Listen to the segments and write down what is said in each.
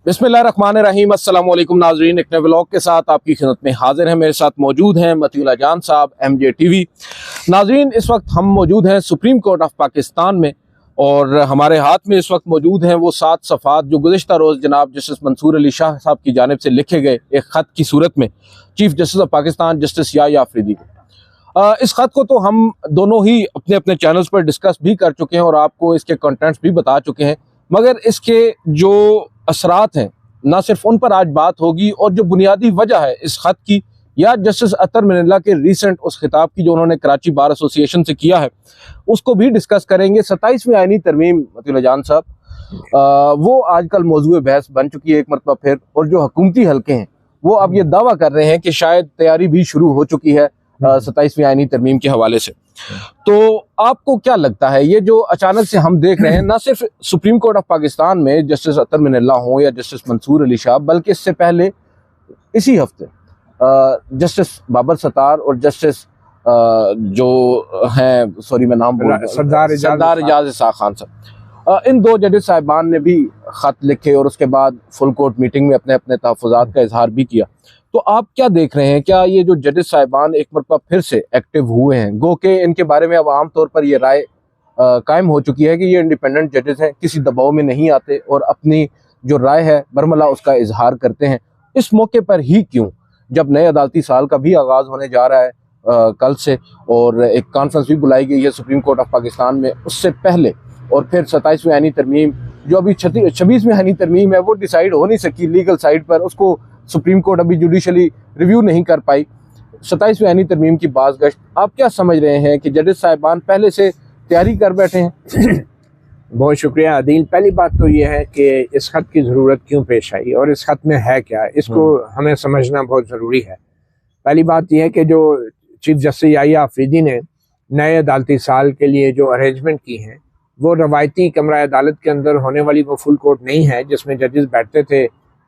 बिस्मिल्लाहिर्रहमानिर्रहीम। अस्सलाम वालेकुम नाजरीन, एक नए व्लॉग के साथ आपकी खिदमत में हाजिर हैं। मेरे साथ मौजूद हैं मतीउल्लाह जान साहब, MJ TV। नाजरीन, इस वक्त हम मौजूद हैं सुप्रीम कोर्ट ऑफ पाकिस्तान में और हमारे हाथ में इस वक्त मौजूद हैं वो 7 सफ़ात जो गुज़िश्ता रोज़ जनाब जस्टिस मंसूर अली शाह साहब की जानिब से लिखे गए एक ख़त की सूरत में chief justice of Pakistan justice Yahya Afridi को। इस ख़त को तो हम दोनों ही अपने अपने चैनल्स पर डिस्कस भी कर चुके हैं और आपको इसके कंटेंट्स भी बता चुके हैं, मगर इसके जो असरात हैं ना सिर्फ उन पर आज बात होगी और जो बुनियादी वजह है इस ख़त की या जस्टिस अतर मिनल्ला के रीसेंट उस खिताब की जो उन्होंने कराची बार एसोसिएशन से किया है उसको भी डिस्कस करेंगे। 27वीं आईनी तरमीम मतीउल्लाह जान साहब, वो आजकल मौजूद बहस बन चुकी है एक मरतबा फिर, और जो हुकूमती हल्के हैं वो अब ये दावा कर रहे हैं कि शायद तैयारी भी शुरू हो चुकी है 27वीं आईनी तरमीम के हवाले से। तो आपको क्या लगता है ये जो अचानक से हम देख रहे हैं, ना सिर्फ सुप्रीम कोर्ट ऑफ पाकिस्तान में जस्टिस अतर मिनल्ला हो या जस्टिस मंसूर अली शाह, बल्कि इससे पहले इसी हफ्ते जस्टिस बाबर सत्तार और जस्टिस जो हैं, सॉरी मैं नाम भूल, सरदार एजाज इसाक खान साहब, इन दो जजेस साहिबान ने भी खत लिखे और उसके बाद फुल कोर्ट मीटिंग में अपने अपने तहफ़्फ़ुज़ात का इजहार भी किया। तो आप क्या देख रहे हैं, क्या ये जो जजेस साहिबान एक मरतबा फिर से एक्टिव हुए हैं? गो के इनके बारे में अब आम तौर पर ये राय कायम हो चुकी है कि ये इंडिपेंडेंट जजेस हैं, किसी दबाव में नहीं आते और अपनी जो राय है बरमला उसका इजहार करते हैं। इस मौके पर ही क्यों, जब नए अदालती साल का भी आगाज़ होने जा रहा है कल से और एक कॉन्फ्रेंस भी बुलाई गई है सुप्रीम कोर्ट ऑफ पाकिस्तान में, उससे पहले और फिर 27वीं आईनी तरमीम जो अभी 26वीं आईनी तरमीम है वो डिसाइड हो नहीं सकी लीगल साइड पर, उसको सुप्रीम कोर्ट अभी जुडिशली रिव्यू नहीं कर पाई। 27वीं आईनी तरमीम की बाज़गश्त आप क्या समझ रहे हैं कि जजेस साहिबान पहले से तैयारी कर बैठे हैं? बहुत शुक्रिया आदिल। पहली बात तो ये है कि इस खत की ज़रूरत क्यों पेश आई और इस खत में है क्या, इसको हमें समझना बहुत ज़रूरी है। पहली बात यह है कि जो चीफ जस्टिस याह्या अफरीदी ने नए अदालती साल के लिए जो अरेंजमेंट की हैं वो रवायती कमरा अदालत के अंदर होने वाली वो फुल कोर्ट नहीं है जिसमें जजेस बैठते थे,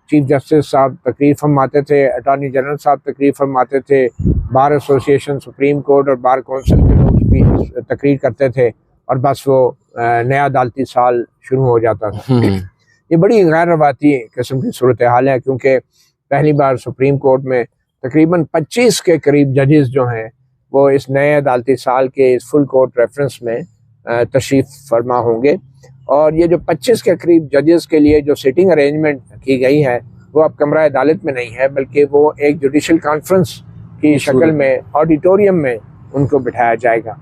चीफ जस्टिस साहब तकरीर फरमाते थे, अटॉर्नी जनरल साहब तकरीर फरमाते थे, बार एसोसिएशन, सुप्रीम कोर्ट और बार कौंसिल के लोग भी तकरीर करते थे और बस वो नया अदालती साल शुरू हो जाता था। ये बड़ी गैर रवायती किस्म की सूरत हाल है क्योंकि पहली बार सुप्रीम कोर्ट में तकरीबन 25 के करीब जजेस जो हैं वो इस नए अदालती साल के इस फुल कोर्ट रेफरेंस में तशरीफ़ फरमा होंगे और ये जो 25 के करीब जजेस के लिए जो सिटिंग अरेंजमेंट की गई है वो अब कमरा अदालत में नहीं है बल्कि वो एक जुडिशल कॉन्फ्रेंस की शक्ल में ऑडिटोरियम में उनको बिठाया जाएगा।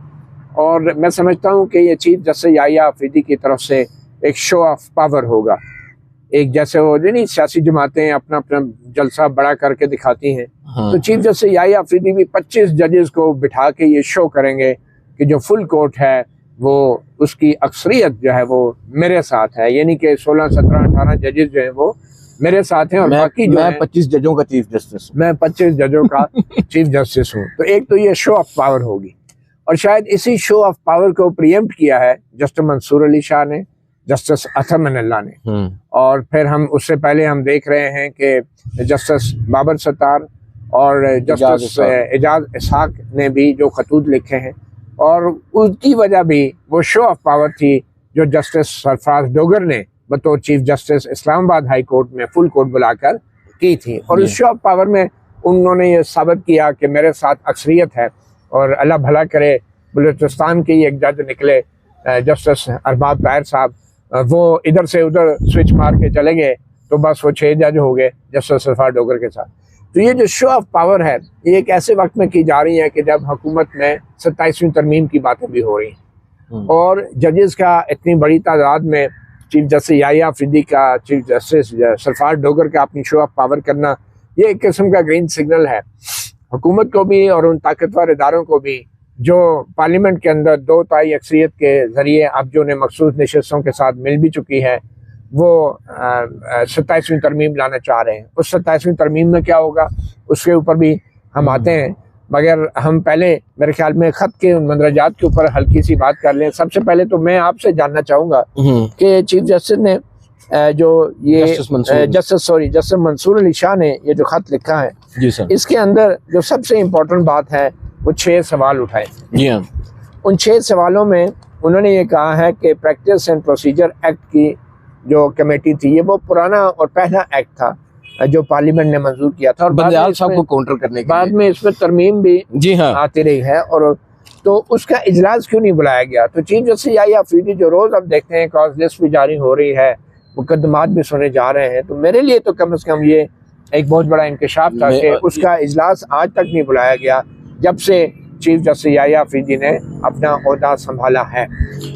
और मैं समझता हूँ कि ये चीफ जस्टिस याह्या अफरीदी की तरफ से एक शो ऑफ पावर होगा, एक जैसे वो नहीं सियासी जमातें अपना अपना जलसा बड़ा करके दिखाती हैं, तो चीफ जस्टिस याह्या अफरीदी भी 25 जजेस को बिठा के ये शो करेंगे कि जो फुल कोर्ट है वो उसकी अक्सरियत जो है वो मेरे साथ है, यानी कि 16, 17, 18 जजेस जो हैं वो मेरे साथ हैं और बाकी जो मैं 25 जजों का चीफ जस्टिस, मैं 25 जजों का चीफ जस्टिस हूँ। तो एक तो ये शो ऑफ पावर होगी और शायद इसी शो ऑफ पावर को प्रीएम्प्ट किया है जस्टिस मंसूर अली शाह ने, जस्टिस अतर मिनल्ला ने, और फिर हम उससे पहले हम देख रहे हैं कि जस्टिस बाबर सत्तार और जस्टिस एजाज इसाक ने भी जो खतूत लिखे हैं और उसकी वजह भी वो शो ऑफ पावर थी जो जस्टिस सरफराज डोगर ने बतौर chief justice Islamabad high court में फुल कोर्ट बुलाकर की थी। और उस शो ऑफ पावर में उन्होंने ये साबित किया कि मेरे साथ अक्सरियत है और अल्लाह भला करे बलूचिस्तान के एक जज निकले जस्टिस अरबाब ताहिर साहब, वो इधर से उधर स्विच मार के चले गए तो बस वो 6 जज हो गए जस्टिस सरफराज डोगर के साथ। तो ये जो शो ऑफ पावर है ये एक ऐसे वक्त में की जा रही है कि जब हुकूमत में 27वीं तरमीम की बातें भी हो रही हैं और जजेस का इतनी बड़ी तादाद में चीफ जस्टिस याह्या अफरीदी का, चीफ जस्टिस सरफराज डोगर का अपनी शो ऑफ पावर करना, ये एक किस्म का ग्रीन सिग्नल है हुकूमत को भी और उन ताकतवर इदारों को भी जो पार्लियामेंट के अंदर 2/3 अक्सरियत के जरिए अब जो ने मखसूस नशस्तों के साथ मिल भी चुकी है वो 27वीं तरमीम लाना चाह रहे हैं। उस 27वीं तरमीम में क्या होगा उसके ऊपर भी हम आते हैं, मगर हम पहले मेरे ख्याल में खत के उन मंदरजात के ऊपर हल्की सी बात कर लें। सबसे पहले तो मैं आपसे जानना चाहूँगा कि चीफ जस्टिस ने जो ये जस्टिस मंसूर अली शाह ने ये जो खत लिखा है जी सर, इसके अंदर जो सबसे इम्पोर्टेंट बात है वो 6 सवाल उठाए। जी हाँ। उन 6 सवालों में उन्होंने ये कहा है कि प्रैक्टिस एंड प्रोसीजर एक्ट की जो कमेटी थी ये वो पुराना और पहला एक्ट था जो पार्लियामेंट ने मंजूर किया था, और बंदयाल साहब को काउंटर करने के बाद लिए में इसमें तरमीम भी जी हाँ आती रही है। और तो उसका इजलास क्यों नहीं बुलाया गया? तो चीफ जस्टिस याहिया अफरीदी जो रोज अब देखते हैं कॉज लिस्ट भी जारी हो रही है, मुकदमात भी सुने जा रहे हैं, तो मेरे लिए तो कम से कम ये एक बहुत बड़ा इंकशाफ था कि उसका इजलास आज तक नहीं बुलाया गया जब से चीफ जस्टिस याहिया अफरीदी ने अपना ओहदा संभाला है।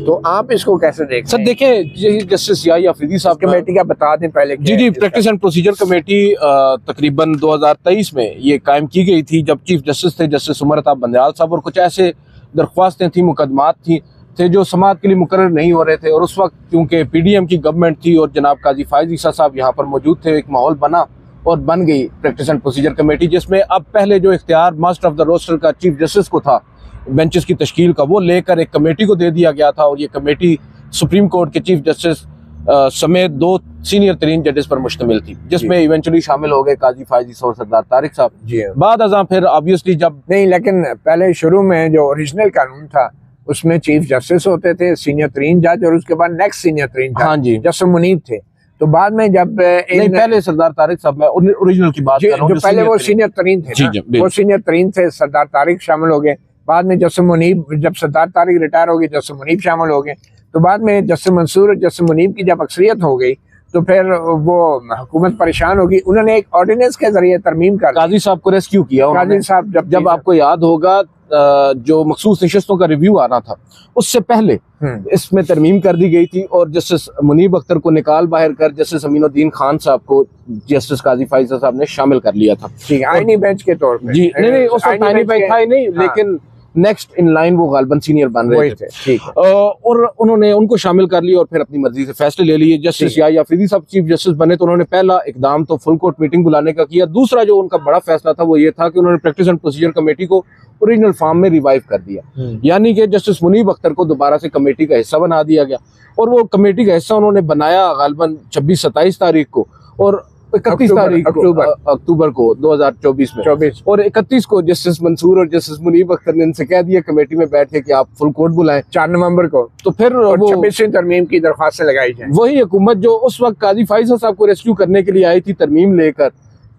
तो आप इसको कैसे देखते सर? हैं? देखें, चीफ जस्टिस याहिया अफरीदी साहब कमेटी का बता दें पहले। जी, प्रैक्टिस एंड प्रोसीजर कमेटी तकरीबन 2023 में ये कायम की गई थी जब चीफ जस्टिस थे जस्टिस उमर अता बंदयाल साहब, और कुछ ऐसे दरख्वास्तें थी, मुकदमात थे जो समाअत के लिए मुकर्रर नहीं हो रहे थे, और उस वक्त क्योंकि पीडीएम की गवर्नमेंट थी और जनाब काजी फायज ईसा साहब यहाँ पर मौजूद थे, एक माहौल बना और बन गई प्रैक्टिस एंड प्रोसीजर कमेटी, जिसमें अब पहले जो इख्तियार मास्टर ऑफ द रोस्टर का चीफ जस्टिस को था बेंचेस की तश्कील का, वो लेकर एक कमेटी को दे दिया गया था, और ये कमेटी सुप्रीम कोर्ट के चीफ जस्टिस समेत 2 सीनियर तरीन जजेस पर मुश्तमिल थी, जिसमें इवेंचुअली शामिल हो गए काजी फायज ईसा और सरदार तारिक साहब। जी बाद अज़ां फिर ऑब्वियसली जब नहीं, लेकिन पहले शुरू में जो ओरिजिनल कानून था उसमें चीफ जस्टिस होते थे, सीनियर तरीन जज, और उसके बाद नेक्स्ट सीनियर तरीन जज हाँ जी जस्टिस मुनीब थे। तो बाद में जब नहीं, पहले सरदार तारिक साहब, मैं ओरिजिनल की बात कर रहा हूं, जो पहले वो सीनियर तरीन थे ना, वो सीनियर तरीन थे, सरदार तारिक शामिल हो गए। बाद में जस्टिस मुनीब, जब सरदार तारिक रिटायर हो गए, जस्टिस मुनीब शामिल हो गए। तो बाद में जस्टिस मंसूर और जस्टिस मुनीब की जब अक्सरियत हो गई तो फिर वो हुकूमत परेशान होगी, उन्होंने एक ऑर्डिनेंस के जरिए तरमीम कर काजी साहब को रेस्क्यू किया। काजी साहब जब आपको याद होगा जो मखसूस नशस्तों का रिव्यू आना था उससे पहले इसमें तरमीम कर दी गई थी, और जस्टिस मुनीब अख्तर को निकाल बाहर कर जस्टिस अमीनुद्दीन खान साहब को जस्टिस काजी फायज साहब ने शामिल कर लिया था। ठीक है, आईनी बेंच के तौर पे। जी नहीं, उस वक्त आईनी बेंच था ही नहीं, लेकिन नेक्स्ट इन लाइन वो गालबन सीनियर बन रहे थे। ठीक है। और उन्होंने उनको शामिल कर लिया और फिर अपनी मर्जी से फैसले ले लिए। जस्टिस याहिया अफरीदी साहब चीफ जस्टिस बने तो उन्होंने पहला इकदाम तो फुल कोर्ट मीटिंग बुलाने का किया। दूसरा जो उनका बड़ा फैसला था वो ये था कि उन्होंने प्रैक्टिस एंड प्रोसीजर कमेटी को ओरिजिनल फॉर्म में रिवाइव कर दिया, यानी कि जस्टिस मुनीब अख्तर को दोबारा से कमेटी का हिस्सा बना दिया गया, और वो कमेटी का हिस्सा उन्होंने बनाया गालबन 26-27 तारीख को, और 31 तारीख अक्टूबर को 2024 में, और 31 को जस्टिस मंसूर और जस्टिस मुनीब अख्तर ने इनसे कह दिया कमेटी में बैठ के कि आप फुल कोर्ट बुलाएं 4 नवंबर को। तो फिर वो 26वीं तरमीम की दरख्वास्त लगाई जाए। वही हुकूमत जो उस वक्त काजी फायज साहब को रेस्क्यू करने के लिए आई थी तरमीम लेकर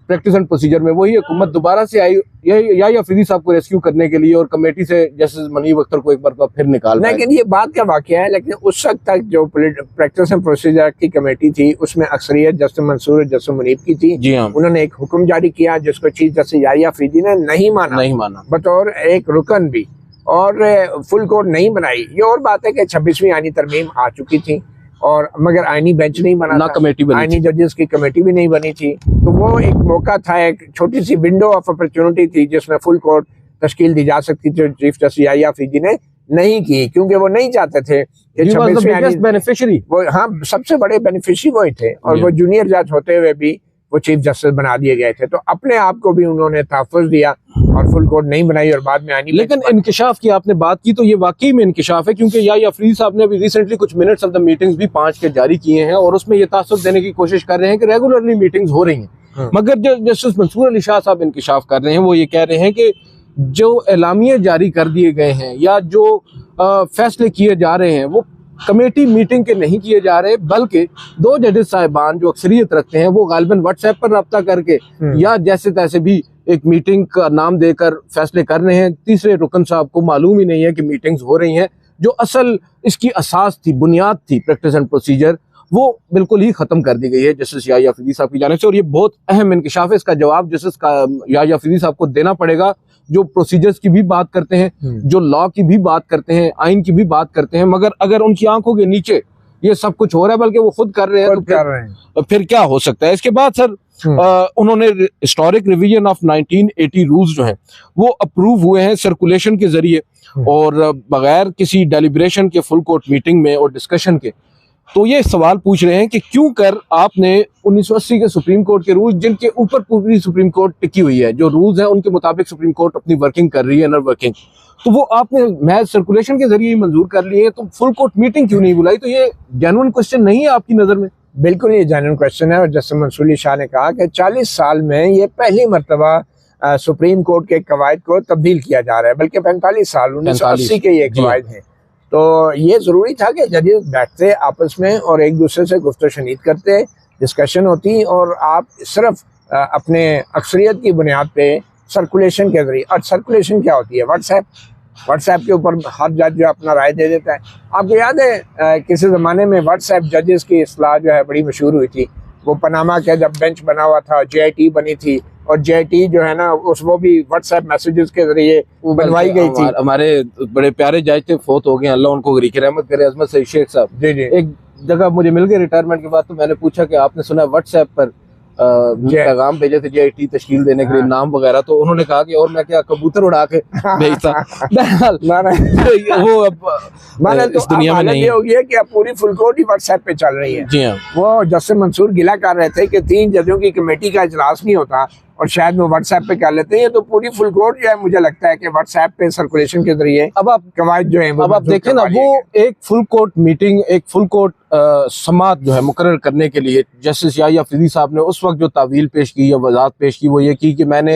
प्रैक्टिस एंड प्रोसीजर में, वही हुकूमत दोबारा से आई याहिया अफरीदी साहब को रेस्क्यू करने के लिए, और कमेटी से जस्टिस मुनीब अख्तर को एक बार फिर निकाल। लेकिन ये बात का वाकया है, लेकिन उस वक्त तक जो प्रैक्टिस एंड प्रोसीजर की कमेटी थी उसमें अक्सरियत जस्टिस मंसूर जस्टिस मुनीब की थी। जी हाँ। उन्होंने एक हुक्म जारी किया जिसको चीफ जस्टिस याहिया अफरीदी ने नहीं माना बतौर एक रुकन भी, और फुल कोर्ट नहीं बनाई। ये और बात है कि 26वीं आईनी तरमीम आ चुकी थी, और मगर आईनी बेंच नहीं बना ना, कमेटी बनी, आईनी जजेस की कमेटी भी नहीं बनी थी। तो वो एक मौका था, एक छोटी सी विंडो ऑफ अपॉर्चुनिटी थी जिसमें फुल कोर्ट तश्कील दी जा सकती थी। चीफ जस्टिस याहिया अफरीदी ने नहीं की, क्योंकि वो नहीं चाहते थे कि 26वीं बेनिफिशियरी, वो हाँ सबसे बड़े बेनिफिशियरी वही थे, और वो जूनियर जज होते हुए भी वो चीफ जस्टिस बना दिए गए थे। तो अपने आप को भी उन्होंने तहफ़्फ़ुज़ दिया और फुल कोर्ट नहीं बनाई, और बाद में आनी। लेकिन इंकिशाफ की आपने बात की तो ये वाकई में इंकिशाफ है, क्योंकि याहिया अफरीदी साहब ने अभी रिसेंटली कुछ मिनट्स ऑफ द मीटिंग्स भी 5 के जारी किए हैं, और उसमें ये तासुब देने की कोशिश कर रहे हैं कि रेगुलरली मीटिंग्स हो रही हैं। मगर जो जस्टिस मंसूर अली शाह साहब इंकिशाफ कर रहे हैं वो ये कह रहे हैं कि जो एलामिये जारी कर दिए गए हैं या जो फैसले किए जा रहे हैं वो कमेटी मीटिंग के नहीं किए जा रहे, बल्कि 2 जजेस साहिबान जो अक्सरियत रखते हैं वो गालिबन व्हाट्सएप पर रब्ता करके या जैसे तैसे भी एक मीटिंग का नाम देकर फैसले कर रहे हैं। तीसरे रुकन साहब को मालूम ही नहीं है कि मीटिंग्स हो रही हैं। जो असल इसकी असास थी, बुनियाद थी प्रैक्टिस एंड प्रोसीजर, वो बिल्कुल ही खत्म कर दी गई है जस्टिस याहिया अफरीदी साहब की जानिब से, और ये बहुत अहम इंकिशाफ है। इसका जवाब जस्टिस याहिया अफरीदी साहब को देना पड़ेगा, जो प्रोसीजर्स की भी बात करते हैं, जो लॉ की भी बात करते हैं, आइन की भी बात करते हैं, मगर अगर उनकी आंखों के नीचे ये सब कुछ हो रहा है, बल्कि वो खुद कर रहे हैं, तो फिर क्या हो सकता है। इसके बाद सर उन्होंने हिस्टोरिक रिवीजन ऑफ 1980 रूल्स जो हैं वो अप्रूव हुए हैं सर्कुलेशन के जरिए और बगैर किसी डेलिब्रेशन के फुल कोर्ट मीटिंग में और डिस्कशन के। तो ये सवाल पूछ रहे हैं कि क्यों कर आपने 1980 के सुप्रीम कोर्ट के रूल्स, जिनके ऊपर पूरी सुप्रीम कोर्ट टिकी हुई है, जो रूल्स हैं उनके मुताबिक सुप्रीम कोर्ट अपनी वर्किंग कर रही है, इनर वर्किंग, तो वो आपने महज सर्कुलेशन के जरिए ही मंजूर कर लिए हैं, तो फुल कोर्ट मीटिंग क्यों नहीं बुलाई? तो ये जेन्युइन क्वेश्चन नहीं है आपकी नजर में? बिल्कुल ये जेन्युइन क्वेश्चन है, और जस्टिस मंसूर अली शाह ने कहा कि 40 साल में ये पहली मरतबा सुप्रीम कोर्ट के कवायद को तब्दील किया जा रहा है, बल्कि 45 साल 1980 के ये कवायद हैं। तो ये ज़रूरी था कि जजेस बैठते आपस में और एक दूसरे से गुफ्तगू शनीद करते, डिस्कशन होती, और आप सिर्फ अपने अक्सरियत की बुनियाद पे सर्कुलेशन के ज़रिए, और सर्कुलेशन क्या होती है, व्हाट्सएप के ऊपर हर जज जो अपना राय दे देता है। आपको याद है किसी ज़माने में व्हाट्सएप जजेस की इस्लाह जो है बड़ी मशहूर हुई थी, वो पनामा के जब बेंच बना हुआ था, JIT बनी थी, और JIT जो है ना वो भी व्हाट्सएप मैसेजेस के जरिए बनवाई गई थी। हमारे बड़े प्यारे जज थे, फोत हो गए, अल्लाह उनको गरीक रहमत करे, अजमत सईद शेख साहब। जी जी। एक जगह मुझे मिल गए रिटायरमेंट के बाद, तो मैंने पूछा कि आपने सुना व्हाट्सएप पर पैगाम भेजे थे JIT तश्कील देने के लिए, नाम वगैरह, तो उन्होंने कहा कि और मैं क्या कबूतर उड़ा के भेजता। वो अब इस दुनिया में नहीं ये हो गया कि अब पूरी फुल कोर्ट ही व्हाट्सएप पे चल रही है। जी हाँ। वो जस्टिस मंसूर गिला कर रहे थे कि 3 जजों की कमेटी का इजलास नहीं होता और शायद वो व्हाट्सएप पे कर लेते हैं, तो पूरी फुल कोर्ट जो है मुझे लगता है कि व्हाट्सएप पे सर्कुलेशन के जरिए अब आप कवायद जो है अब आप देखें ना, वो एक फुल कोर्ट मीटिंग, एक फुल कोर्ट समाअत जो है मुकर्रर करने के लिए जस्टिस याहिया अफरीदी साहब ने उस वक्त जो तावील पेश की या वजाहत पेश की, वो ये की कि मैंने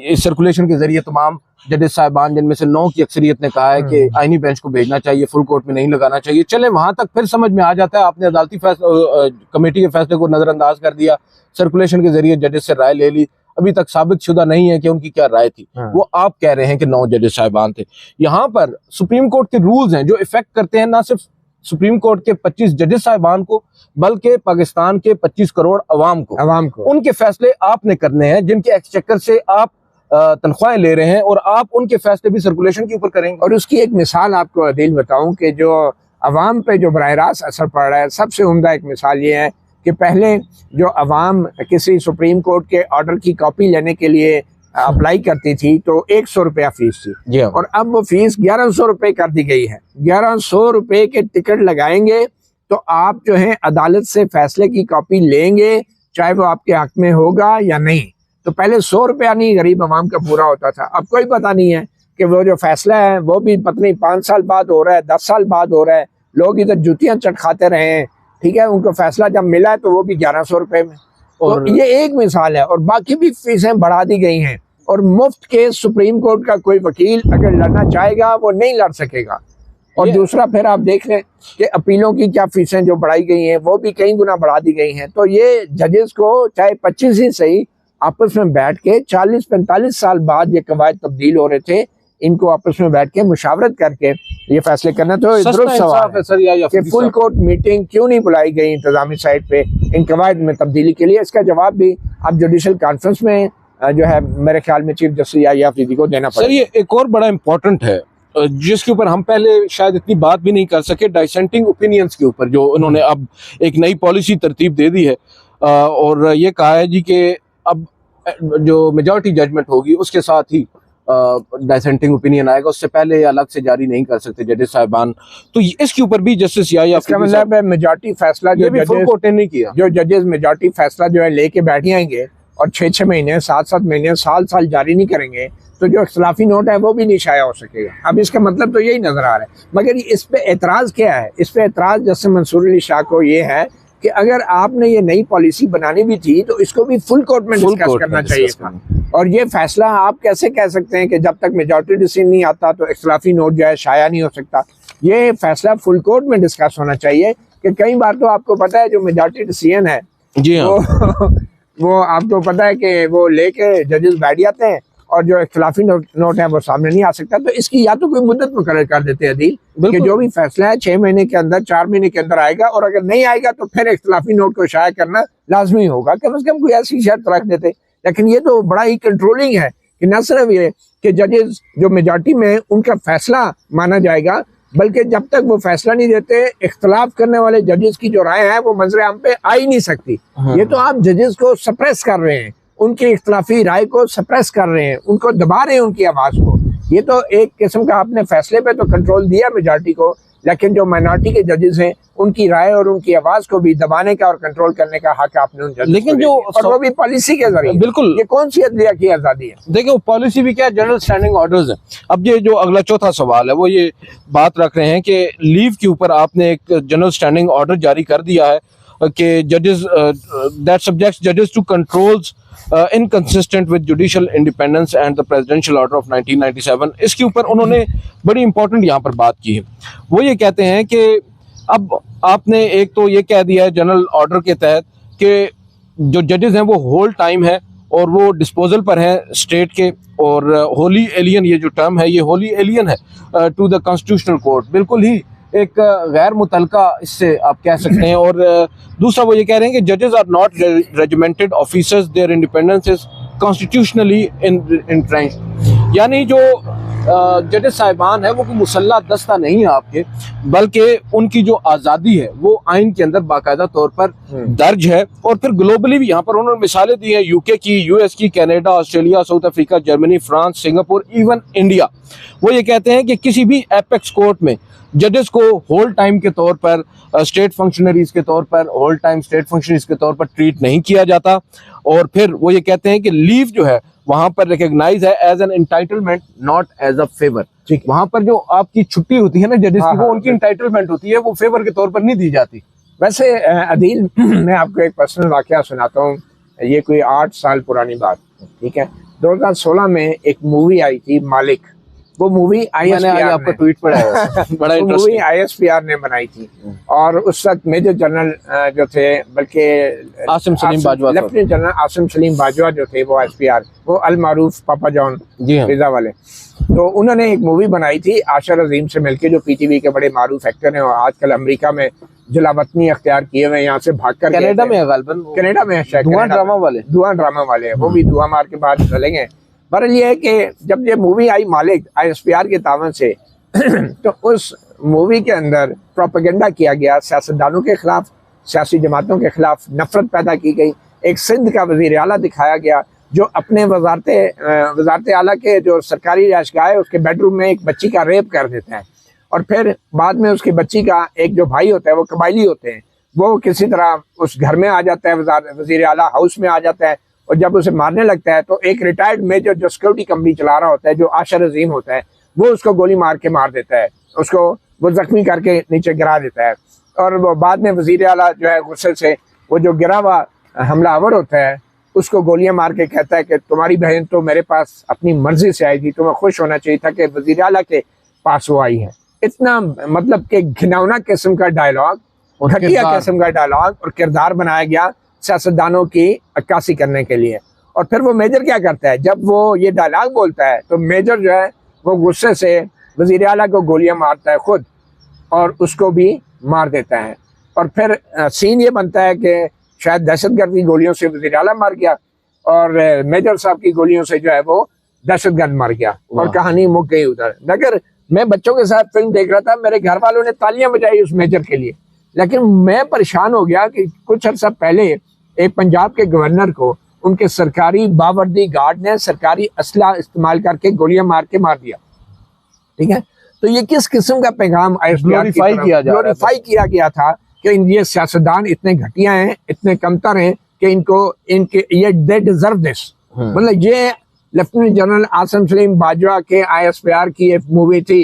इस सर्कुलेशन के जरिए तमाम जजेस साहिबान, जिनमें से 9 की अक्सरियत ने कहा है कि आईनी बेंच को भेजना चाहिए, फुल कोर्ट में नहीं लगाना चाहिए। चले वहां तक फिर समझ में आ जाता है, आपने अदालती कमेटी के फैसले को नजरअंदाज कर दिया, सर्कुलेशन के जरिए जजेस से राय ले ली, अभी तक साबित शुदा नहीं है कि उनकी क्या राय थी। वो आप कह रहे हैं कि 9 जजेस साहिबान थे। यहाँ पर सुप्रीम कोर्ट के रूल्स हैं जो इफेक्ट करते हैं ना सिर्फ सुप्रीम कोर्ट के 25 जजेस साहिबान को, बल्कि पाकिस्तान के 25 करोड़ अवाम को। उनके फैसले आपने करने हैं, जिनके एक्सचेकर से आप तनख्वाहें ले रहे हैं, और आप उनके फैसले भी सर्कुलेशन के ऊपर करेंगे। और उसकी एक मिसाल आपको अदील बताऊं कि जो अवाम पे जो बराह रास्त असर पड़ रहा है, सबसे उम्दा एक मिसाल ये है कि पहले जो अवाम किसी सुप्रीम कोर्ट के ऑर्डर की कॉपी लेने के लिए अप्लाई करती थी तो 100 रुपया फीस थी, और अब वो फीस 1100 रुपये कर दी गई है। 1100 रुपये के टिकट लगाएंगे तो आप जो है अदालत से फैसले की कॉपी लेंगे, चाहे वो आपके हक में होगा या नहीं। तो पहले 100 रुपया नहीं गरीब अवाम का पूरा होता था, अब कोई पता नहीं है कि वो जो फैसला है वो भी पता नहीं 5 साल बाद हो रहा है, 10 साल बाद हो रहा है, लोग इधर जुतियां चटखाते रहे हैं, ठीक है। उनको फैसला जब मिला है तो वो भी 1100 रुपये में। और ये एक मिसाल है, और बाकी भी फीसें बढ़ा दी गई हैं, और मुफ्त के सुप्रीम कोर्ट का कोई वकील अगर लड़ना चाहेगा वो नहीं लड़ सकेगा। और दूसरा फिर आप देख लें कि अपीलों की क्या फीसें जो बढ़ाई गई हैं वो भी कई गुना बढ़ा दी गई हैं। तो ये जजेस को चाहे 25 ही सही आपस में बैठ के 40-45 साल बाद ये कवायद तब्दील हो रहे थे, इनको आपस में बैठ के मुशावरत करके ये फैसले करना। तो दुरुस्त सवाल है कि फुल कोर्ट मीटिंग क्यों नहीं बुलाई गई इंतजामी साइड पे इन कवायद में तब्दीली के लिए। इसका जवाब भी आप जुडिशल कॉन्फ्रेंस में जो है मेरे ख्याल में चीफ जस्टिस याहिया अफरीदी को देना पड़ेगा। सर, ये एक और बड़ा इंपॉर्टेंट है जिसके ऊपर हम पहले शायद इतनी बात भी नहीं कर सके, डिसेंटिंग ओपिनियंस के ऊपर, जो उन्होंने अब एक नई पॉलिसी तरतीब दे दी है, और ये कहा है जी कि अब जो मेजॉरिटी जजमेंट होगी उसके साथ ही डिसेंटिंग ओपिनियन आएगा, उससे पहले अलग से जारी नहीं कर सकते जजेस साहिबान। तो इसके ऊपर भी जस्टिस याहिया अफरीदी साहब, मतलब मेजॉरिटी फैसला जो फुल कोर्ट ने नहीं किया, जो जजेस मेजॉरिटी फैसला जो है लेके बैठ जाएंगे और 6-6 महीने 7-7 महीने साल जारी नहीं करेंगे, तो जो इख्तलाफी नोट है वो भी नहीं शाया हो सकेगा। अब इसका मतलब तो यही नजर आ रहा है। मगर इस पे एतराज क्या है? इस पे एतराज जस्टिस मंसूर अली शाह को ये है कि अगर आपने ये नई पॉलिसी बनानी भी थी तो इसको भी फुल कोर्ट में डिस्कस करना चाहिए था। और ये फैसला आप कैसे कह सकते हैं कि जब तक मेजॉरिटी डिसीजन नहीं आता तो इख्तलाफी नोट जो है शाया नहीं हो सकता? ये फैसला फुल कोर्ट में डिस्कस होना चाहिए। कि कई बार तो आपको पता है जो मेजॉरिटी डिसीजन है जी हाँ, वो आपको पता है कि वो लेके जजेस बैठ जाते हैं और जो इख्तलाफी नोट है वो सामने नहीं आ सकता। तो इसकी या तो कोई मुद्दत मुकर्रर कर देते हैं अदील कि जो भी फैसला है 6 महीने के अंदर 4 महीने के अंदर आएगा, और अगर नहीं आएगा तो फिर इख्तलाफी नोट को शाया करना लाजमी होगा। कम से कम कोई ऐसी शर्त रख देते। लेकिन ये तो बड़ा ही कंट्रोलिंग है कि न सिर्फ ये कि जजेस जो मेजॉरिटी में उनका फैसला माना जाएगा, बल्कि जब तक वो फैसला नहीं देते इख्तलाफ करने वाले जजेस की जो राय है वो मंजर आम पे आ ही नहीं सकती। ये तो आप जजेस को सप्रेस कर रहे हैं, उनकी इख्तलाफी राय को सप्रेस कर रहे हैं, उनको दबा रहे हैं उनकी आवाज को। ये तो एक किस्म का आपने फैसले पे तो कंट्रोल दिया मेजॉरिटी को, लेकिन जो माइनॉरिटी के जजेस हैं उनकी राय और उनकी आवाज को भी दबाने का और कंट्रोल करने का हक आपने उन जजेस लेकिन जो और वो भी पॉलिसी के जरिए। बिल्कुल, ये कौन सी अदलिया की आजादी है? देखो पॉलिसी भी क्या, जनरल स्टैंडिंग ऑर्डर्स है। अब ये जो अगला चौथा सवाल है वो ये बात रख रहे हैं कि लीव के ऊपर आपने एक जनरल स्टैंडिंग ऑर्डर जारी कर दिया है, कि जजेस दैट सब्जेक्ट्स जजेस to controls inconsistent with judicial independence and the presidential order of 1997। इसके ऊपर उन्होंने बड़ी इंपॉर्टेंट यहाँ पर बात की है। वो ये कहते हैं कि अब आपने एक तो ये कह दिया है जनरल ऑर्डर के तहत कि जो जजेस हैं वो होल टाइम है और वो डिस्पोजल पर हैं स्टेट के, और होली एलियन, ये जो टर्म है ये होली एलियन है टू द कॉन्स्टिट्यूशनल कोर्ट, बिल्कुल ही एक गैर मुतलका इससे आप कह सकते हैं। और दूसरा वो ये कह रहे हैं कि जजेस are not regimented officers, their independence is constitutionally entrenched, यानी जो जजेस साहिबान है वो कोई मुसल्ला दस्ता नहीं है आपके, बल्कि उनकी जो आज़ादी है वो आइन के अंदर बाकायदा तौर पर दर्ज है। और फिर ग्लोबली भी यहाँ पर उन्होंने मिसालें दी हैं, यूके की, यूएस की, Canada, Australia, south Africa, Germany, France, Singapore, even India. वो ये कहते हैं कि किसी भी एपेक्स कोर्ट में जजेस को होल टाइम के तौर पर, स्टेट फंक्शनरीज के तौर पर, होल टाइम स्टेट फंक्शनरीज के तौर पर ट्रीट नहीं किया जाता। और फिर वो ये कहते हैं कि लीव जो है वहां पर रिकॉग्नाइज है as an entitlement, not as a favour. वहां पर जो आपकी छुट्टी होती है ना जजेस की, वो उनकी एंटाइटलमेंट होती है, वो फेवर के तौर पर नहीं दी जाती। वैसे अदील, मैं आपको एक पर्सनल वाकया सुनाता हूँ, ये कोई 8 साल पुरानी बात, ठीक है। 2016 में एक मूवी आई थी मालिक, वो मूवी आपका ट्वीट पड़ा है बड़ा मूवी ISPR ने बनाई थी, और उस वक्त मेजर जनरल जो थे, बल्कि आसिम सलीम बाजवा, लेफ्टिनेंट जनरल आसिम सलीम बाजवा जो थे, वो ISPR, वो अल मारूफ पापा जॉन पिज़्ज़ा वाले, तो उन्होंने एक मूवी बनाई थी आशर अजीम से मिलके, जो PTV के बड़े मारूफ एक्टर हैं और आजकल अमेरिका में जलावतनी अख्तियार किए हुए, यहाँ से भागकर कनाडा में है, कनाडा में धुआं ड्रामा वाले, वो भी धुआं मार के बाद चलेंगे। पर ये है कि जब ये मूवी आई मालिक ISPR के तावन से तो उस मूवी के अंदर प्रोपेगेंडा किया गया, सियासतदानों के खिलाफ, सियासी जमातों के खिलाफ नफरत पैदा की गई। एक सिंध का वज़ीर आला दिखाया गया जो अपने वजारत आला के जो सरकारी रिहाइशगाह है उसके बेडरूम में एक बच्ची का रेप कर देता है, और फिर बाद में उसकी बच्ची का एक जो भाई होता है, वो कबायली होते हैं, वो किसी तरह उस घर में आ जाता है, वज़ीर आला हाउस में आ जाता है, और जब उसे मारने लगता है तो एक रिटायर्ड मेजर जो सिक्योरिटी कंपनी चला रहा होता है, जो आशर अजीम होता है, वो उसको गोली मार के मार देता है, उसको वो जख्मी करके नीचे गिरा देता है। और वो बाद में वज़ीर आला जो है गुस्से से वो जो गिरा हुआ हमलावर होता है उसको गोलियां मार के कहता है कि तुम्हारी बहन तो मेरे पास अपनी मर्जी से आई थी, तुम्हें खुश होना चाहिए था कि वज़ीर आला के पास वो आई है। इतना मतलब कि घिनौना किस्म का डायलॉग, घटिया किस्म का डायलॉग और किरदार बनाया गया सियासतदानों की अक्कासी करने के लिए। और फिर वो मेजर क्या करता है, जब वो ये डायलॉग बोलता है तो मेजर जो है वो गुस्से से वज़ीर आला को गोलियां मारता है खुद, और उसको भी मार देता है। और फिर सीन ये बनता है कि शायद दहशतगर्द की गोलियों से वज़ीर आला मर गया और मेजर साहब की गोलियों से जो है वो दहशतगर्द मर गया, और कहानी मुक गई उधर। मगर मैं बच्चों के साथ फिल्म देख रहा था, मेरे घर वालों ने तालियां बजाई उस मेजर के लिए, लेकिन मैं परेशान हो गया कि कुछ अर्सा पहले एक पंजाब के गवर्नर को उनके सरकारी बावर्दी गार्ड ने सरकारी असला इस्तेमाल करके गोलियां मार के मार दिया, ठीक है। तो ये किस किस्म का पैगाम ग्लोरीफाई किया गया था कि ये सियासतदान इतने घटिया हैं, इतने कमतर हैं कि इनके ये दे डिजर्व दिस। मतलब ये लेफ्टिनेंट जनरल आसिम सलीम बाजवा के ISPR की एक मूवी थी,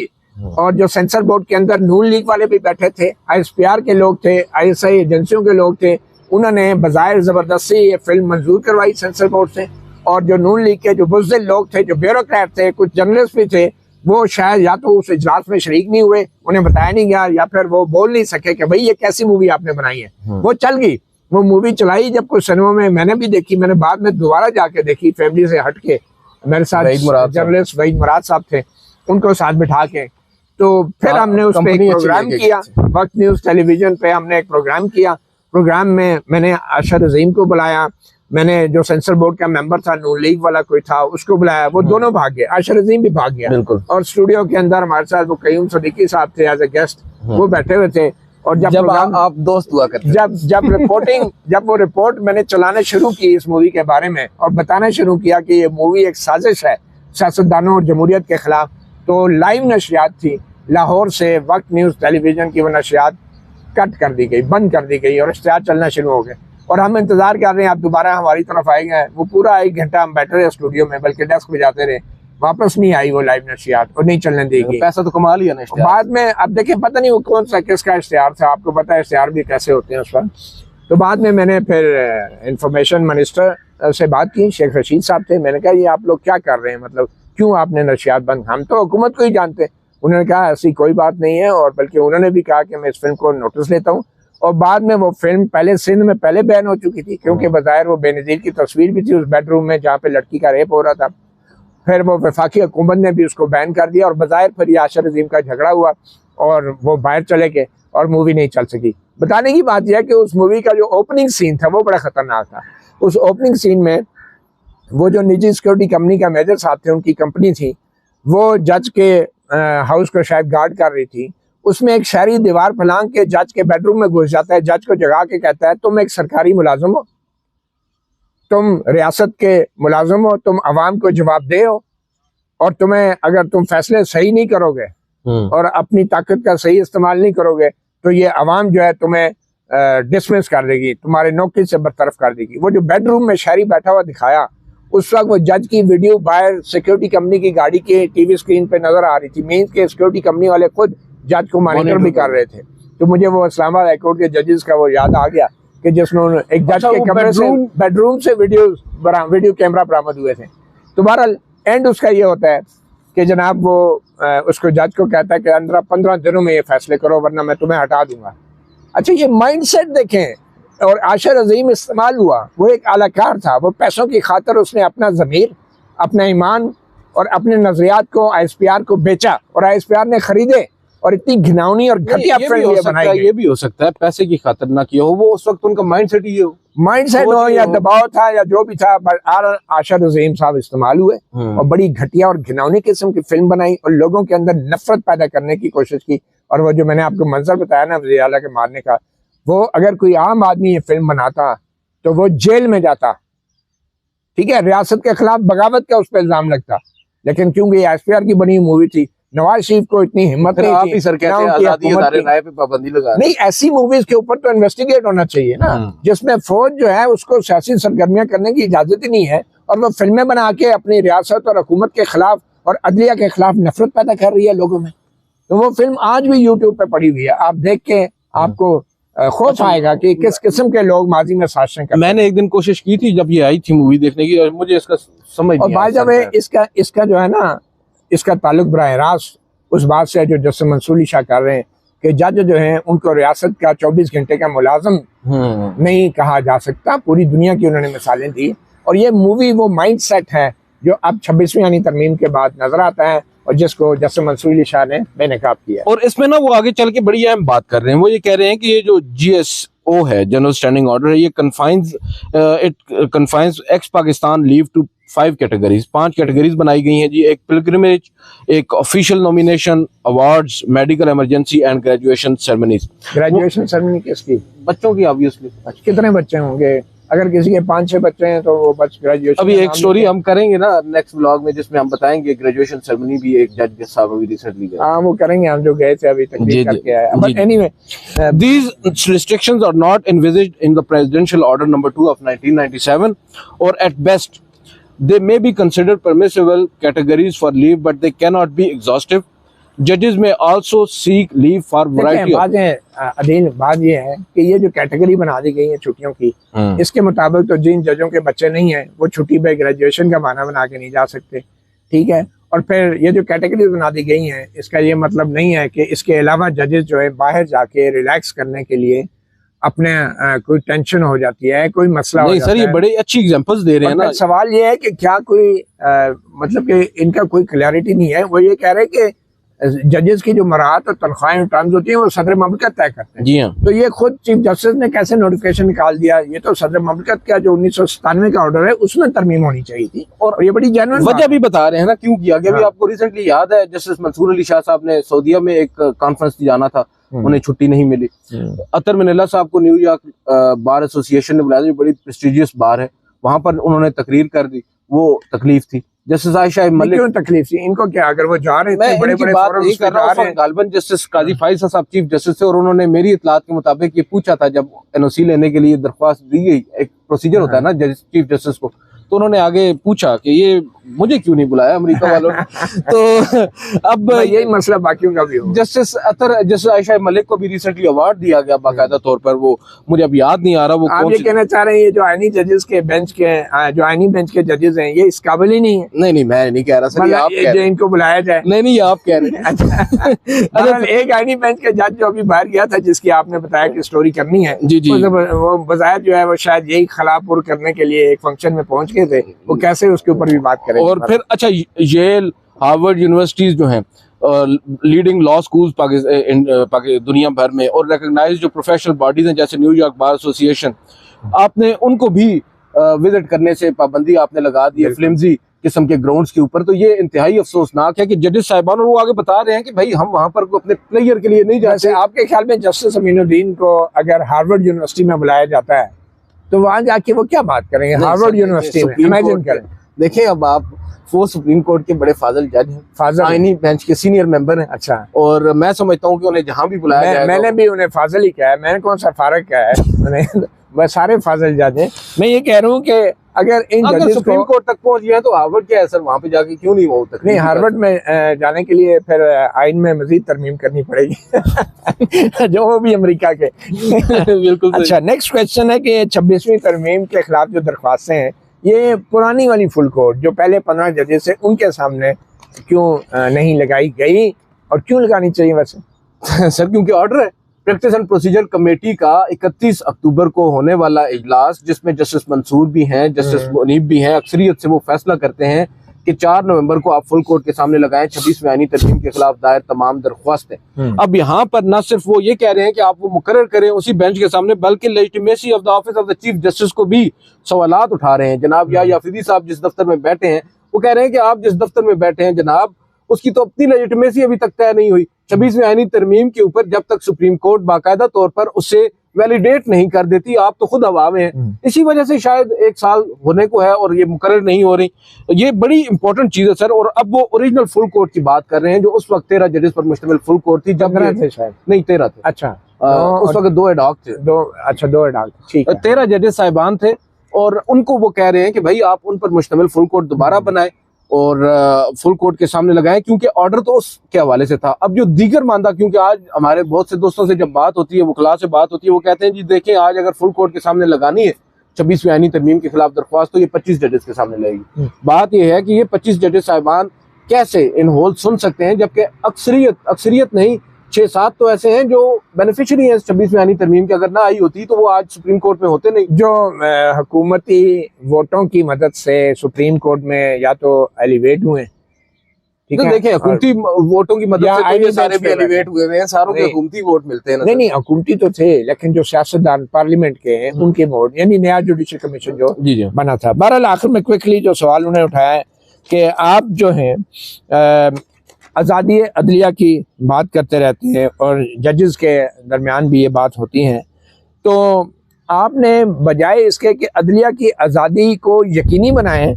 और जो सेंसर बोर्ड के अंदर नून लीग वाले भी बैठे थे, ISPR के लोग थे, ISI एजेंसियों के लोग थे, उन्होंने बजाय जबरदस्ती ये फिल्म मंजूर करवाई सेंसर बोर्ड से। और जो नून लीग के जो बुज़दिल लोग थे, जो ब्यूरोक्रेट थे, कुछ जर्नलिस्ट भी थे, वो शायद या तो उस इजलास में शरीक नहीं हुए, उन्हें बताया नहीं गया, या फिर वो बोल नहीं सके कि भाई ये कैसी मूवी आपने बनाई है। वो चल गई, वो मूवी चलाई जब कुछ सिनेमा में, मैंने भी देखी, मैंने बाद में दोबारा जाके देखी फैमिली से हट के, मेरे साथ जर्नलिस्ट वहीद मुराद साहब थे, उनको साथ बिठा के। तो फिर हमने उस पर एक प्रोग्राम किया, वक्त न्यूज़ टेलीविजन पे हमने एक प्रोग्राम किया। प्रोग्राम में मैंने आशर अजीम को बुलाया, मैंने जो सेंसर बोर्ड का मेंबर था, नून लीग वाला कोई था, उसको बुलाया, वो दोनों भाग गए, आशर अजीम भी भाग गया। और स्टूडियो के अंदर हमारे साथ वो कयूम सदीकी साहब थे एज ए गेस्ट, वो बैठे हुए थे। और जब आप दोस्त हुआ करते, जब वो रिपोर्ट मैंने चलाना शुरू की इस मूवी के बारे में और बताना शुरू किया कि ये मूवी एक साजिश है सियासतदानों और जमहूरियत के खिलाफ, तो लाइव नशरियात थी लाहौर से, वक्त न्यूज़ टेलीविजन की वो नशरियात कट कर दी गई, बंद कर दी गई, और इश्तिहार चलना शुरू हो गए। और हम इंतजार कर रहे हैं आप दोबारा हमारी तरफ आएंगे। वो पूरा 1 घंटा हम बैठे रहे स्टूडियो में, बल्कि डेस्क बजाते रहे, वापस नहीं आई वो लाइव नशरियात, और नहीं चलने देगी। पैसा तो कमा लिया ना बाद में। अब देखिए, पता नहीं वो कौन सा किसका इश्तिहार था, आपको पता है इश्तिहार भी कैसे होते हैं उस वक्त। तो बाद में मैंने फिर इंफॉर्मेशन मिनिस्टर से बात की, शेख रशीद साहब थे। मैंने कहा ये आप लोग क्या कर रहे हैं, मतलब क्यों आपने नशियात बंद, हम तो हुकूमत को ही जानते हैं। उन्होंने कहा ऐसी कोई बात नहीं है, और बल्कि उन्होंने भी कहा कि मैं इस फिल्म को नोटिस लेता हूँ। और बाद में वो फिल्म पहले सिंध में पहले बैन हो चुकी थी, क्योंकि बज़ाहिर वो बेनज़ीर की तस्वीर भी थी उस बेडरूम में जहाँ पे लड़की का रेप हो रहा था। फिर वो वफाकी हुकूमत ने भी उसको बैन कर दिया, और बज़ाहिर फिर यासिर अज़ीम का झगड़ा हुआ और वो बाहर चले गए और मूवी नहीं चल सकी। बताने की बात यह है कि उस मूवी का जो ओपनिंग सीन था वो बड़ा ख़तरनाक था। उस ओपनिंग सीन में वो जो निजी सिक्योरिटी कंपनी का मैनेजर साहब थे, उनकी कंपनी थी, वो जज के हाउस को शायद गार्ड कर रही थी। उसमें एक शहरी दीवार फलांग के जज के बेडरूम में घुस जाता है, जज को जगा के कहता है तुम एक सरकारी मुलाजिम हो, तुम रियासत के मुलाजिम हो, तुम अवाम को जवाबदेह हो, और तुम्हें अगर तुम फैसले सही नहीं करोगे और अपनी ताकत का सही इस्तेमाल नहीं करोगे तो ये अवाम जो है तुम्हें डिसमिस कर देगी, तुम्हारे नौकरी से बरतरफ कर देगी। वो जो बेडरूम में शहरी बैठा हुआ दिखाया, उस वक्त वो जज की वीडियो बाहर सिक्योरिटी कंपनी की गाड़ी के टीवी स्क्रीन पे नजर आ रही थी। मीन्स के सिक्योरिटी कंपनी वाले खुद जज को मॉनिटर भी कर रहे थे। तो मुझे वो इस्लामाबाद हाई कोर्ट के जजेस का वो याद आ गया कि जिसमें एक जज के कमरे से बेडरूम से वीडियो कैमरा बरामद हुए थे। तो बहरहाल एंड उसका ये होता है कि जनाब वो उसको जज को कहता है कि अंदर 15 दिनों में ये फैसले करो वरना मैं तुम्हें हटा दूंगा। अच्छा, ये माइंडसेट देखें। और आशिर अजीम इस्तेमाल हुआ, वो एक अलाकार था, वो पैसों की खातर उसने अपना ज़मीर, अपना ईमान और अपने नजरियात को ISPR को बेचा, और ISPR ने खरीदे और इतनी घिनौनी और घटिया फिल्म बनाई। ये भी हो सकता है पैसे की खातिर ना किया हो, वो उस वक्त उनका माइंडसेट ही हो, माइंडसेट हो या दबाव था या जो भी था, पर आशिर अजीम साहब इस्तेमाल हुए और बड़ी घटिया और घिनौनी किस्म की फिल्म बनाई और लोगों के अंदर नफरत पैदा करने की कोशिश की। और वो जो मैंने आपको मंजर बताया ना वज़ीर आला के मारने का, वो अगर कोई आम आदमी ये फिल्म बनाता तो वो जेल में जाता, ठीक है, रियासत के खिलाफ बगावत का उस पर इल्जाम लगता। लेकिन क्योंकि ISPR की बनी मूवी थी, नवाज शरीफ को इतनी हिम्मत नहीं थी, नहीं, ऐसी मूवीज के ऊपर तो इन्वेस्टिगेट होना चाहिए ना, जिसमें फौज जो है उसको सियासी सरगर्मियां करने की इजाजत ही नहीं है, और वो फिल्में बना के अपनी रियासत और हुकूमत के खिलाफ और अदलिया के खिलाफ नफरत पैदा कर रही है लोगों में। तो वो फिल्म आज भी यूट्यूब पे पड़ी हुई है, आप देख के आपको खौफ आएगा कि किस किस्म के लोग माजी में साजिशें करते हैं। मैंने एक दिन कोशिश की थी जब ये आई थी मूवी देखने की, और मुझे इसका समझ नहीं आया। और इसका जो है ना, इसका ताल्लुक बराह रास्त उस बात से जो जस्टिस मंसूर अली शाह कर रहे हैं कि जज जो हैं उनको रियासत का 24 घंटे का मुलाजिम नहीं कहा जा सकता। पूरी दुनिया की उन्होंने मिसालें दी, और ये मूवी वो माइंड सेट है जो अब 26वीं यानी तरमीम के बाद नजर आता है, और जिसको जस्टिस मंसूर अली शाह ने बेनकाब किया। और इसमें ना वो आगे चल के बड़ी अहम बात कर रहे हैं, वो ये कह रहे हैं कि ये जो GSO है, जनरल स्टैंडिंग ऑर्डर है, ये confines ex Pakistan leave to 5 categories, 5 categories बनाई गई हैं जी। एक पिलग्रिमेज, एक official nomination, awards, medical emergency and graduation ceremonies. Graduation ceremony किसकी? बच्चों की ऑब्वियसली। कितने बच्चे होंगे? अगर किसी के 5-6 बच्चे हैं तो वो बच ग्रेजुएशन। अभी एक स्टोरी हम करेंगे ना नेक्स्ट व्लॉग में, जिसमें हम बताएंगे ग्रेजुएशन सेरेमनी भी एक जज के साथ अभी रिसेंटली गए। हाँ, वो करेंगे, हम जो गए थे अभी तकरीर करके आए। But anyway, these restrictions are not envisaged in the presidential order number 2 of 1997, or at best they may be considered permissible categories for leave, but they cannot be exhaustive. Judges may also seek leave for variety of... बात ये है कि ये जो category बना दी गई है छुट्टियों की, इसके मुताबिक तो जिन जजों के बच्चे नहीं हैं वो छुट्टी पे ग्रेजुएशन का बहाना बना के नहीं जा सकते, ठीक है। और फिर ये जो कैटेगरी बना दी गई हैं, इसका ये मतलब नहीं है कि इसके अलावा जजेस जो है बाहर जाके रिलैक्स करने के लिए अपने कोई टेंशन हो जाती है, कोई मसला नहीं सर, ये बड़े अच्छी एग्जांपल्स दे रहे हैं ना। सवाल ये है कि क्या कोई मतलब कि इनका कोई क्लैरिटी नहीं है। वो ये कह रहे हैं कि जजेस की जो मराहत और तनख्वाहें टर्म्स होती हैं वो सदर ममलकत तय करते हैं। जी हाँ। तो ये खुद चीफ जस्टिस ने कैसे नोटिफिकेशन निकाल दिया? ये तो सदर ममलकत का जो 1997 का ऑर्डर है उसमें तरमीम होनी चाहिए थी, और ये बड़ी जेन्युइन वजह भी बता रहे हैं ना क्यों किया गया। अभी आपको रिसेंटली याद है जस्टिस मंसूर अली शाह साहब ने सऊदीया में एक कॉन्फ्रेंस जाना था, उन्हें छुट्टी नहीं मिली। अतर मिनल्ला साहब को न्यूयॉर्क बार एसोसिएशन ने बुलाया, जो बड़ी प्रेस्टिजियस बार है, वहां पर उन्होंने तकरीर कर दी। वो तकलीफ थी जस्टिस आयशा मलिक। क्यों तकलीफ थी इनको? क्या अगर वो जा रहे थे बड़े-बड़े फोरम्स पे जा रहे हैं? गालिबन जस्टिस काजी फाइज साहब चीफ जस्टिस थे, और उन्होंने मेरी इत्तलात के मुताबिक ये पूछा था जब NOC लेने के लिए दरख्वास्त दी गई, एक प्रोसीजर होता है ना चीफ जस्टिस को, तो उन्होंने आगे पूछा कि ये मुझे क्यों नहीं बुलाया अमेरिका वालों ने। तो अब यही मसला बाकियों का भी हो। जस्टिस जस्टिस आयशा मलिक को भी रिसेंटली अवार्ड दिया गया बाकायदा तौर पर, वो मुझे अब याद नहीं आ रहा वो आप कौन ये कहना चाह रहे हैं ये जो आईनी जजेस के बेंच के जो आईनी बेंच के जजेस हैं ये इस काबिल ही नहीं है? नहीं मैं नहीं कह रहा सर, ये आप कह जो रहे हैं। इनको बुलाया जाए। नहीं ये आप कह रहे हैं। अच्छा एक आईनी बेंच का जज जो अभी बाहर गया था जिसकी आपने बताया कि स्टोरी करनी है, जी वो बजाय जो है वो शायद यही खलापुर करने के लिए एक फंक्शन में पहुंच गए थे, वो कैसे उसके ऊपर भी बात करें। और फिर अच्छा येल हार्वर्ड यूनिवर्सिटीज जो हैं लीडिंग लॉ स्कूल्स दुनिया भर में और रिकॉग्नाइज्ड जो प्रोफेशनल बॉडीज हैं जैसे न्यूयॉर्क बार एसोसिएशन, आपने उनको भी विजिट करने से पाबंदी आपने लगा दी है फ्लिमजी किस्म के ग्राउंड्स के ऊपर। तो ये इंतहाई अफसोसनाक है कि जजेस साहिबान और वो आगे बता रहे हैं कि भाई हम वहां पर अपने प्लेयर के लिए नहीं जाते। आपके ख्याल में जस्टिस अमीनुद्दीन को अगर हार्वर्ड यूनिवर्सिटी में बुलाया जाता है तो वहां जाके वो क्या बात करेंगे? हार्वर्ड यूनिवर्सिटी में इमेजिन करें। देखिए अब आप वो सुप्रीम कोर्ट के बड़े फाजल जज हैं, फाजल आईनी बेंच के सीनियर मेंबर हैं। अच्छा, और मैं समझता हूँ कि उन्हें जहां भी बुलाया जाए, मैंने भी उन्हें फाजल ही कहा है, मैंने कौन सा फारक कहा है? बस सारे फाजल जज हैं। मैं ये कह रहा हूँ कि अगर सुप्रीम कोर्ट तक पहुंच गया तो हार्वर्ड क्या है सर, वहां पे जाके क्यों नहीं वो तक? नहीं, हार्वर्ड में जाने के लिए फिर आइन में मजीद तरमीम करनी पड़ेगी जो वो भी अमेरिका के। बिल्कुल। अच्छा, नेक्स्ट क्वेश्चन है कि 26वीं तरमीम के खिलाफ जो दरख्वास्तें हैं ये पुरानी वाली फुल कोर्ट जो पहले 15 जजेस है उनके सामने क्यों नहीं लगाई गई और क्यों लगानी चाहिए वैसे? सर क्योंकि ऑर्डर है। प्रैक्टिस एंड प्रोसीजर कमेटी का 31 अक्टूबर को होने वाला इजलास, जिसमें जस्टिस मंसूर भी हैं, जस्टिस मुनीब भी हैं, अक्सरियत से वो फैसला करते हैं कि 4 नवंबर को आप फुल कोर्ट के सामने लगाएं 26वीं आईनी तरमीम के खिलाफ दायर तमाम दरख्वास्तें। अब यहाँ पर न सिर्फ वो ये कह रहे हैं कि आप वो मुकर्रर करें उसी बेंच के सामने, बल्कि legitimacy of the office of the chief justice को भी सवालात उठा रहे हैं। जनाब या याफिदी साहब जिस दफ्तर में बैठे हैं वो कह रहे हैं कि आप जिस दफ्तर में बैठे हैं जनाब उसकी तो अपनी लेजिटिमेसी अभी तक तय नहीं हुई। 26वीं आईनी तरमीम के ऊपर जब तक सुप्रीम कोर्ट बाकायदा तौर पर उसे वैलिडेट नहीं कर देती, आप तो खुद हवा में हैं। इसी वजह से शायद 1 साल होने को है और ये मुकर्रर नहीं हो रही। ये बड़ी इंपॉर्टेंट चीज है सर। और अब वो ओरिजिनल फुल कोर्ट की बात कर रहे हैं जो उस वक्त 13 जजेस पर मुश्तमिल फुल कोर्ट थी। जब थे शायद नहीं 13 थे। अच्छा, उस वक्त 2 एडॉक थे। 2 एडॉक, ठीक है। 13 जजेस साहिबान थे और उनको वो कह रहे हैं कि भाई आप उन पर मुश्तमिल फुल कोर्ट दोबारा बनाए और फुल कोर्ट के सामने लगाएं, क्योंकि ऑर्डर तो उसके हवाले से था। अब जो दीगर मानदा, क्योंकि आज हमारे बहुत से दोस्तों से जब बात होती है, वकला से बात होती है, वो कहते हैं जी देखें आज अगर फुल कोर्ट के सामने लगानी है 26वीं आईनी तरमीम के खिलाफ दरख्वास्त तो ये 25 जजेस के सामने लगेगी। बात यह है कि ये 25 जजेस साहिबान कैसे इन होल सुन सकते हैं, जबकि अक्सरियत नहीं 6-7 तो ऐसे हैं जो बेनिफिशियरी हैं 26वीं आईनी तरमीम की। अगर ना आई होती तो वो आज सुप्रीम कोर्ट में होते नहीं। जो हुकूमती वोटों की मदद से सुप्रीम कोर्ट में या तो एलिवेट हुए, तो देखें हुकूमती वोटों की मदद से तो ये सारे भी एलिवेट हुए हैं, सारों के हुकूमती वोट मिलते हैं ना। नहीं हुकूमती तो थे, लेकिन जो सियासतदान पार्लियामेंट के हैं उनके वोट, यानी नया जुडिशल कमीशन जो जी बना था। बहरहाल आखिर में क्विकली जो सवाल उन्होंने उठाया है कि आप जो हैं आज़ादी अदलिया की बात करते रहते हैं और जजेस के दरमियान भी ये बात होती है, तो आपने बजाय इसके कि अदलिया की आज़ादी को यकीनी बनाएं,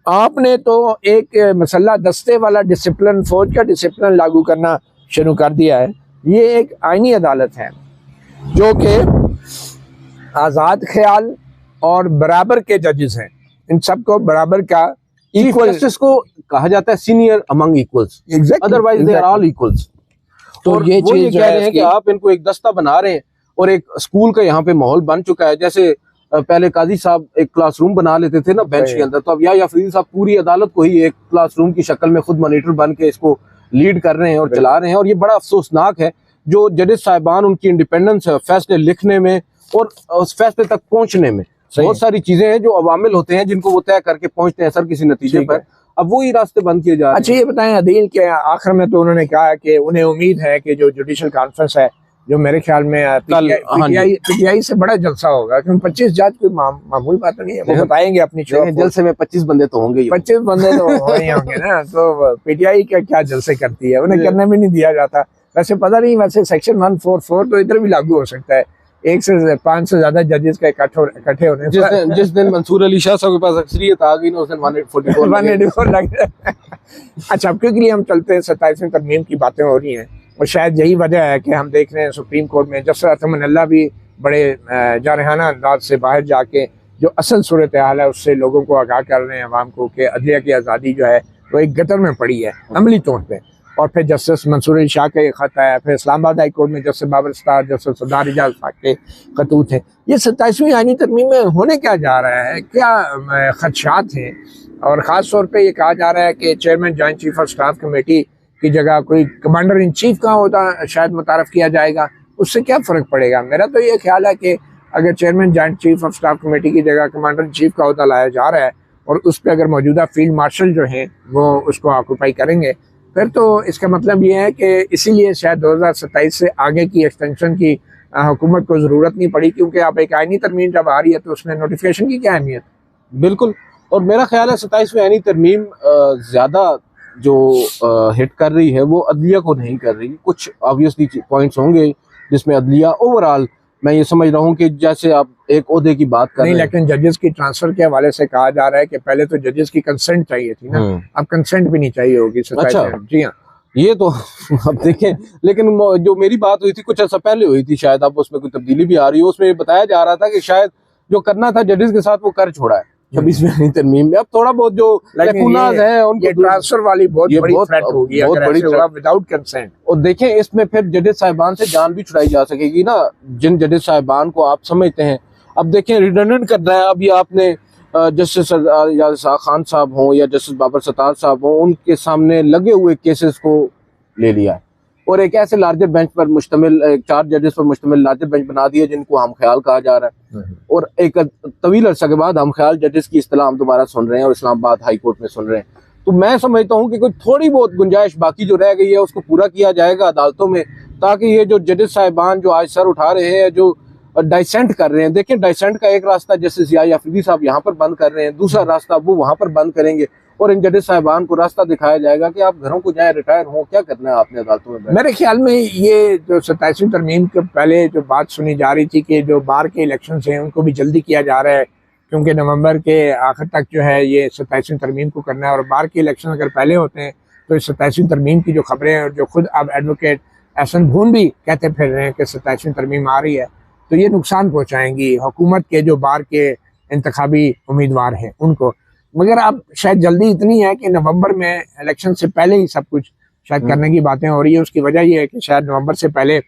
आपने तो एक मसल्ला दस्ते वाला डिसिप्लिन, फौज का डिसिप्लिन लागू करना शुरू कर दिया है। ये एक आईनी अदालत है जो कि आज़ाद ख्याल और बराबर के जजेस हैं, इन सबको बराबर का इक्वल जस्टिस को कहा जाता है, senior among equals, otherwise they are all equals. तो ये चीज कह रहे हैं कि आप इनको एक दस्ता बना रहे हैं और एक स्कूल का यहाँ पे माहौल बन चुका है। जैसे पहले काजी साहब एक क्लासरूम बना लेते थे ना बेंच के अंदर, तो अब या फरीद साहब पूरी अदालत को ही एक क्लासरूम की शक्ल में खुद मॉनिटर बन के इसको लीड कर रहे हैं और चला रहे हैं। और ये बड़ा अफसोसनाक है जो जजेस साहिबान उनकी इंडिपेंडेंस है फैसले लिखने में और उस फैसले तक पहुंचने में। बहुत सारी चीजें हैं जो अवामिल होते हैं जिनको वो तय करके पहुंचते हैं सर किसी नतीजे पर, अब वो ही रास्ते बंद किए जा रहे हैं। अच्छा, ये बताएं अदील के आखिर में तो उन्होंने कहा कि उन्हें उम्मीद है कि जो जुडिशल कॉन्फ्रेंस है जो मेरे ख्याल में पीटीआई से बड़ा जलसा होगा, क्योंकि 25 जज कोई मामूली बात नहीं है, वो बताएंगे अपनी जलसे में 25 बंदे तो होंगे ही, 25 बंदे तो होंगे ना। तो पीटीआई क्या जलसे करती है, उन्हें करने भी नहीं दिया जाता। वैसे पता नहीं, वैसे सेक्शन 144 तो इधर भी लागू हो सकता है, 1 से 5 से ज्यादा जजेस का इकट्ठे होने। जिस दिन मंसूर अली शाह साहब के पास अक्सरियत आ गई ना उस दिन 144 लगे। अच्छा, अब क्योंकि हम चलते हैं 27वीं तरमीम की बातें हो रही हैं और शायद यही वजह है कि हम देख रहे हैं सुप्रीम कोर्ट में जस्टिस अतमन्ना भी बड़े जारहाना अंदाज से बाहर जाके जो असल सूरत हाल है उससे लोगों को आगाह कर रहे हैं अवाम को कि अदलिया की आज़ादी जो है वो एक गतर में पड़ी है अमली तौर पर। और फिर जस्टिस मंसूर अली शाह का ये खत है, फिर इस्लामाबाद हाई कोर्ट में जस्टिस बाबर सत्तार, जस्टिस सरदार एजाज खान के खतूत हैं। ये 27वीं आईनी तरमीम में होने क्या जा रहा है, क्या खदशात हैं? और ख़ास तौर पे ये कहा जा रहा है कि chairman joint chief of staff committee की जगह कोई कमांडर इन चीफ का होता शायद मुतारफ़ किया जाएगा। उससे क्या फ़र्क पड़ेगा? मेरा तो ये ख्याल है कि अगर chairman joint chief of staff committee की जगह कमांडर इन चीफ का होता लाया जा रहा है और उस पर अगर मौजूदा फील्ड मार्शल जो हैं वो उसको ऑक्यूपाई करेंगे, फिर तो इसका मतलब ये है कि इसीलिए शायद 2027 से आगे की एक्सटेंशन की हुकूमत को ज़रूरत नहीं पड़ी, क्योंकि आप एक आईनी तरमीम जब आ रही है तो उसमें नोटिफिकेशन की क्या अहमियत? बिल्कुल। और मेरा ख्याल है 27वीं आईनी तरमीम ज़्यादा जो हिट कर रही है वो अदलिया को नहीं कर रही। कुछ ऑब्वियसली पॉइंट्स होंगे जिसमें अदलिया ओवरऑल, मैं ये समझ रहा हूँ कि जैसे आप एक ओहदे की बात कर रहे हैं, लेकिन जजेस की ट्रांसफर के हवाले से कहा जा रहा है कि पहले तो जजेस की कंसेंट चाहिए थी ना, अब कंसेंट भी नहीं चाहिए होगी। अच्छा, जी हाँ, ये तो अब देखें। लेकिन जो मेरी बात हुई थी कुछ ऐसा पहले हुई थी, शायद अब उसमें कोई तब्दीली भी आ रही हो। उसमें बताया जा रहा था कि शायद जो करना था जजेस के साथ वो कर छोड़ा है 26वीं आईनी तरमीम में। अब थोड़ा बहुत जो लैकुनाज है उनको, ट्रांसफर वाली बहुत बड़ी थ्रेट होगी विदाउट कंसेंट। और देखें इसमें फिर जजेस साहिबान से जान भी छुड़ाई जा सकेगी ना, जिन जजेस साहिबान को आप समझते हैं। अब देखें रिडंडेंट करना है। अभी आपने जस्टिस एजाज खान साहब हों या जस्टिस बाबर सत्तार साहब हों, उनके सामने लगे हुए केसेस को ले लिया है और एक ऐसे लार्जर बेंच पर मुश्तमिल 4 जजेस पर मुश्तमिल लार्जर बेंच बना दिया जिनको हम ख्याल कहा जा रहा है। और एक तवील अरसा के बाद हम ख्याल जजेस की इस्तिलाह हम दोबारा सुन रहे हैं और इस्लामाबाद हाई कोर्ट में सुन रहे हैं। तो मैं समझता हूँ कि कोई थोड़ी बहुत गुंजाइश बाकी जो रह गई है उसको पूरा किया जाएगा अदालतों में, ताकि ये जो जजेस साहिबान जो आज सर उठा रहे हैं, जो डाइसेंट कर रहे हैं, देखें डाइसेंट का एक रास्ता जस्टिस याहिया अफरीदी साहब यहाँ पर बंद कर रहे हैं, दूसरा रास्ता वो वहाँ पर बंद करेंगे और इन जजेस साहिबान को रास्ता दिखाया जाएगा कि आप घरों को जाए, रिटायर हो, क्या करना है आपने अदालतों में। मेरे ख्याल में ये जो 27वीं तरमीम के पहले जो बात सुनी जा रही थी कि जो बार के इलेक्शन हैं उनको भी जल्दी किया जा रहा है, क्योंकि नवंबर के आखिर तक जो है ये 27वीं तरमीम को करना है। और बार के इलेक्शन अगर पहले होते हैं तो इस 27वीं तरमीम की जो खबरें हैं और जो खुद अब एडवोकेट एहसन भून भी कहते फिर रहे हैं कि 27वीं तरमीम आ रही है, तो ये नुकसान पहुँचाएंगी हुकूमत के जो बार के इंतखाबी उम्मीदवार हैं उनको। मगर अब शायद जल्दी इतनी है कि नवंबर में इलेक्शन से पहले ही सब कुछ शायद करने की बातें हो रही है। उसकी वजह यह है कि शायद नवंबर से पहले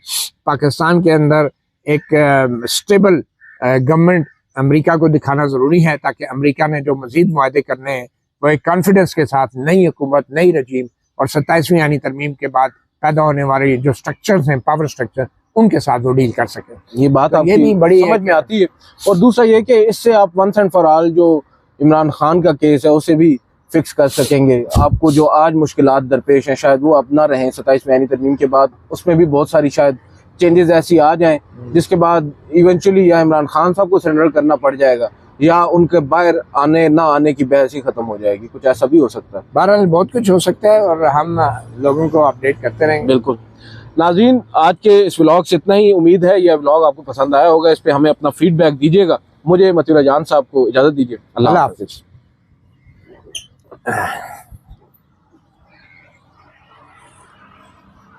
पाकिस्तान के अंदर एक स्टेबल गवर्नमेंट अमेरिका को दिखाना ज़रूरी है, ताकि अमेरिका ने जो मजीद मुआहदे करने हैं वो एक कॉन्फिडेंस के साथ नई हुकूमत, नई रजीम और 27वीं आईनी तरमीम के बाद पैदा होने वाले जो स्ट्रक्चर्स हैं, पावर स्ट्रक्चर, उनके साथ वो डील कर सके। ये बात तो ये भी बड़ी समझ में आती है। और दूसरा ये कि इससे आप वंस एंड फॉर ऑल जो इमरान खान का केस है उसे भी फिक्स कर सकेंगे। आपको जो आज मुश्किलात दरपेश हैं शायद वो अब ना रहें 27वीं आईनी तरमीम के बाद, उसमें भी बहुत सारी शायद चेंजेस ऐसी आ जाएं जिसके बाद इवेंचुअली या इमरान खान साहब को सरेंडर करना पड़ जाएगा या उनके बाहर आने ना आने की बहस ही खत्म हो जाएगी। कुछ ऐसा भी हो सकता है। बहरहाल बहुत कुछ हो सकता है और हम लोगों को अपडेट करते रहेंगे। बिल्कुल नाज़रीन, आज के इस व्लॉग से इतना ही। उम्मीद है यह व्लॉग आपको पसंद आया होगा। इस पे हमें अपना फीडबैक दीजिएगा। मुझे मतीउल्लाह जान साहब को इजाज़त दीजिए। अल्लाह हाफ़िज़।